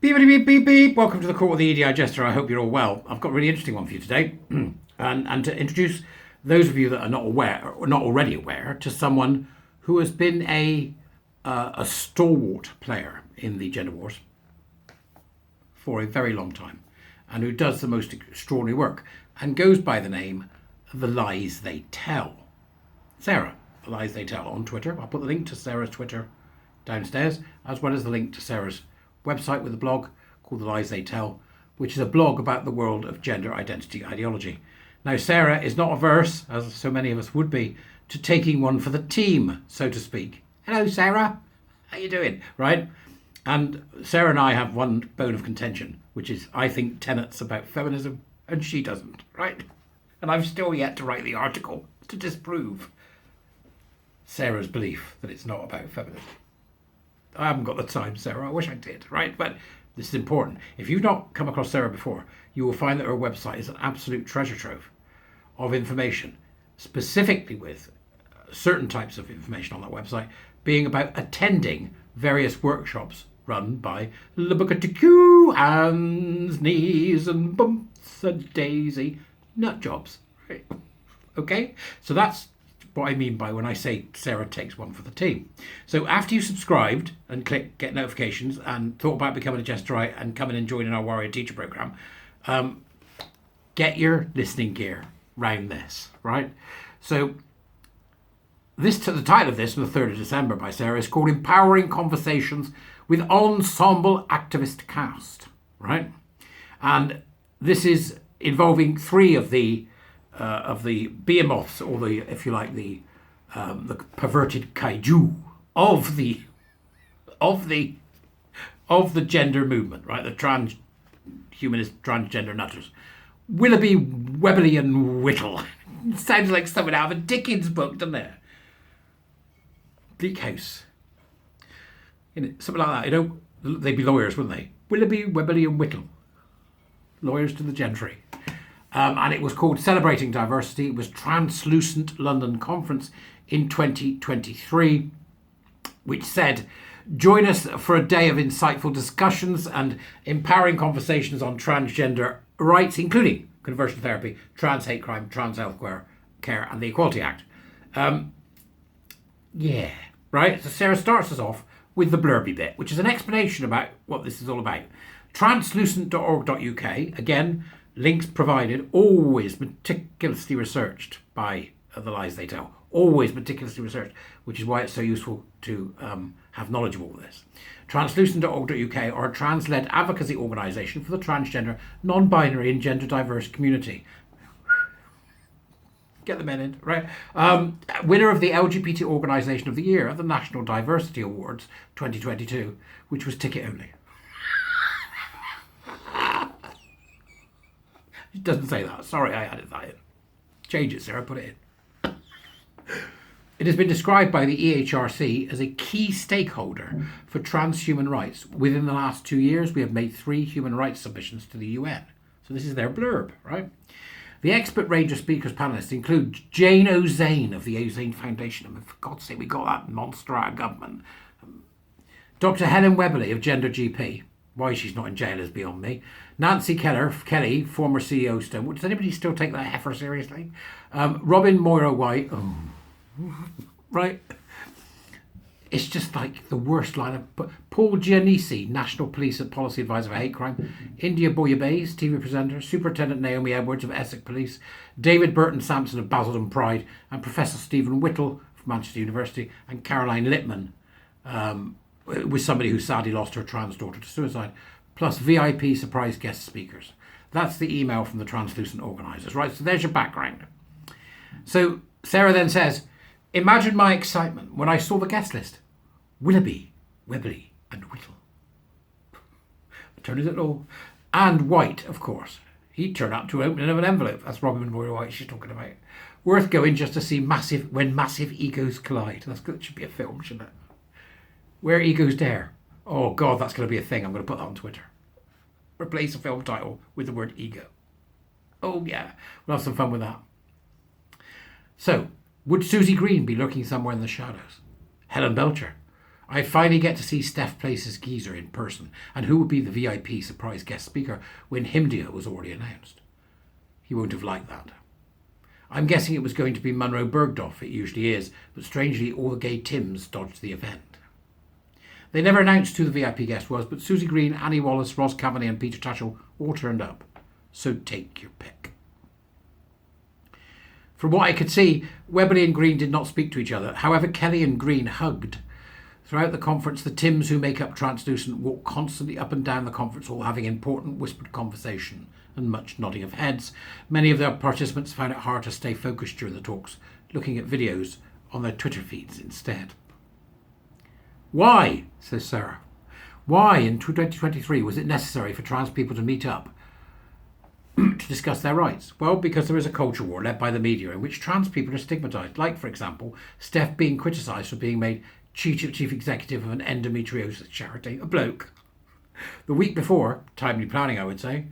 Beep, beep, beep, beep. Welcome to the Court of the EDI Jester. I hope you're all well. I've got a really interesting one for you today. and to introduce those of you that are not aware, or not already aware, to someone who has been a stalwart player in the gender wars for a very long time, and who does the most extraordinary work and goes by the name The Lies They Tell. Sarah, The Lies They Tell on Twitter. I'll put the link to Sarah's Twitter downstairs, as well as the link to Sarah's website with a blog called The Lies They Tell, which is a blog about the world of gender identity ideology. Now, Sarah is not averse, as so many of us would be, to taking one for the team, so to speak. Hello, Sarah. How you doing? Right? And Sarah and I have one bone of contention, which is I think tenets about feminism, and she doesn't, right? And I've still yet to write the article to disprove Sarah's belief that it's not about feminism. I haven't got the time, Sarah. I wish I did, right? But this is important. If you've not come across Sarah before, you will find that her website is an absolute treasure trove of information, specifically with certain types of information on that website, being about attending various workshops run by LGBTQ hands, knees and bumps and daisy nut jobs, right? Okay, so that's what I mean by when I say Sarah takes one for the team. So after you subscribed and click get notifications and thought about becoming a Jesterite and coming and joining our Warrior Teacher program, get your listening gear round this, right? So the title of this from the 3rd of December by Sarah is called Empowering Conversations with Ensemble Activist Cast, right? And this is involving three of the behemoths, or the, if you like, the perverted kaiju of the gender movement, right? The transhumanist transgender nutters. Willoughby, Webley, and Whittle. Sounds like something out of a Dickens book, doesn't it? Bleak House. Something like that. They'd be lawyers, wouldn't they? Willoughby, Webley, and Whittle. Lawyers to the gentry. And it was called Celebrating Diversity. It was Translucent London Conference in 2023, which said, join us for a day of insightful discussions and empowering conversations on transgender rights, including conversion therapy, trans hate crime, trans health care, and the Equality Act. Yeah, right? So Sarah starts us off with the blurby bit, which is an explanation about what this is all about. Translucent.org.uk, again, links provided, always meticulously researched by The Lies They Tell. Always meticulously researched, which is why it's so useful to have knowledge of all this. Translucent.org.uk are a trans-led advocacy organisation for the transgender, non-binary and gender diverse community. Get the men in, right? Winner of the LGBT Organisation of the Year at the National Diversity Awards 2022, which was ticket only. It doesn't say that. Sorry, I added that in. Change it, Sarah. Put it in. It has been described by the EHRC as a key stakeholder for transhuman rights. Within the last 2 years, we have made 3 human rights submissions to the UN. So this is their blurb, right? The expert range of speakers panelists include Jane O'Zane of the O'Zane Foundation. I mean, for God's sake, we got that monster out of government. Dr. Helen Webley of Gender GP. Why she's not in jail is beyond me. Nancy Kelly, former CEO of Stone. Does anybody still take that heifer seriously? Robin Moira White. Oh. Right? It's just like the worst lineup. But Paul Giannisi, National Police and Policy Advisor for Hate Crime. India Bouillabaisse, TV presenter. Superintendent Naomi Edwards of Essex Police. David Burton Sampson of Basildon Pride. And Professor Stephen Whittle from Manchester University. And Caroline Littman, with somebody who sadly lost her trans daughter to suicide, plus VIP surprise guest speakers. That's the email from the Translucent organisers, right? So there's your background. So Sarah then says, imagine my excitement when I saw the guest list. Willoughby, Webley and Whittle. Attorneys at law. And White, of course. He'd turn up to opening of an envelope. That's Robin Moira White she's talking about. Worth going just to see when massive egos collide. That should be a film, shouldn't it? Where egos dare. Oh God, that's going to be a thing. I'm going to put that on Twitter. Replace a film title with the word ego. Oh yeah, we'll have some fun with that. So, would Susie Green be lurking somewhere in the shadows? Helen Belcher. I finally get to see Steph Place's geezer in person, and who would be the VIP surprise guest speaker when Himdia was already announced. He won't have liked that. I'm guessing it was going to be Munro Bergdorf, it usually is, but strangely all the gay Tims dodged the event. They never announced who the VIP guest was, but Susie Green, Annie Wallace, Ross Cavanagh and Peter Tatchell all turned up. So take your pick. From what I could see, Weberly and Green did not speak to each other. However, Kelly and Green hugged. Throughout the conference, the Tims who make up Translucent walked constantly up and down the conference hall having important whispered conversation and much nodding of heads. Many of their participants found it hard to stay focused during the talks, looking at videos on their Twitter feeds instead. Why, says Sarah, why in 2023 was it necessary for trans people to meet up to discuss their rights? Well, because there is a culture war led by the media in which trans people are stigmatised, like, for example, Steph being criticised for being made chief executive of an endometriosis charity, a bloke. The week before, timely planning I would say,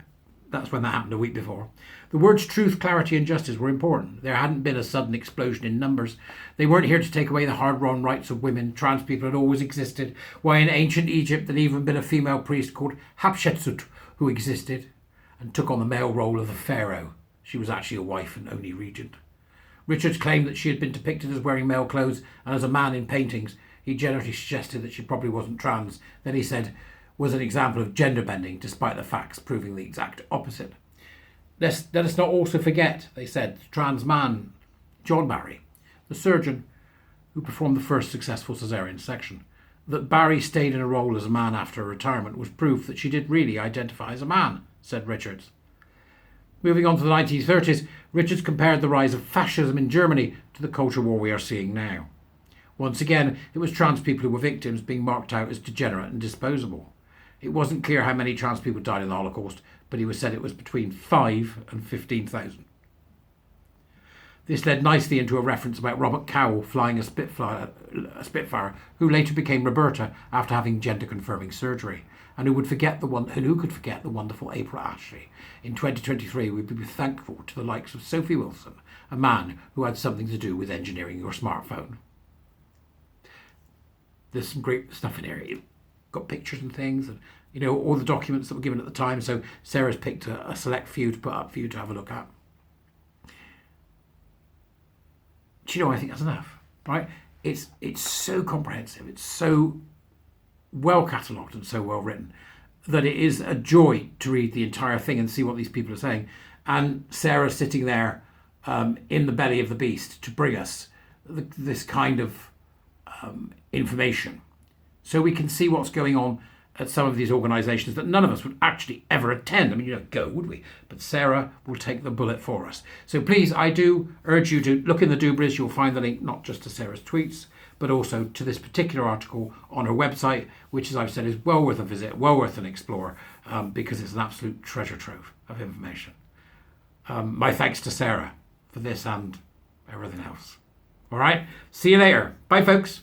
that's when that happened, a week before, the words truth, clarity and justice were important. There hadn't been a sudden explosion in numbers. They weren't here to take away the hard-won rights of women. Trans people had always existed. Why, in ancient Egypt there'd even been a female priest called Hatshepsut who existed and took on the male role of the pharaoh. She was actually a wife and only regent. Richards claimed that she had been depicted as wearing male clothes and as a man in paintings. He generally suggested that she probably wasn't trans. Then he said was an example of gender bending, despite the facts proving the exact opposite. Let us not also forget, they said, the trans man, John Barry, the surgeon who performed the first successful caesarean section. That Barry stayed in a role as a man after retirement was proof that she did really identify as a man, said Richards. Moving on to the 1930s, Richards compared the rise of fascism in Germany to the culture war we are seeing now. Once again, it was trans people who were victims being marked out as degenerate and disposable. It wasn't clear how many trans people died in the Holocaust, but he was said it was between 5 and 15,000. This led nicely into a reference about Robert Cowell flying a Spitfire, who later became Roberta after having gender-confirming surgery, and who could forget the wonderful April Ashley. In 2023, we'd be thankful to the likes of Sophie Wilson, a man who had something to do with engineering your smartphone. There's some great stuff in here. You've got pictures and things, and all the documents that were given at the time. So Sarah's picked a select few to put up for you to have a look at. Do you know, I think that's enough, right? It's so comprehensive, it's so well catalogued and so well written that it is a joy to read the entire thing and see what these people are saying. And Sarah's sitting there in the belly of the beast to bring us this kind of information, so we can see what's going on at some of these organisations that none of us would actually ever attend. I mean, go, would we? But Sarah will take the bullet for us. So please, I do urge you to look in the Dubris. You'll find the link not just to Sarah's tweets, but also to this particular article on her website, which, as I've said, is well worth a visit, well worth an explore, because it's an absolute treasure trove of information. My thanks to Sarah for this and everything else. All right, see you later. Bye, folks.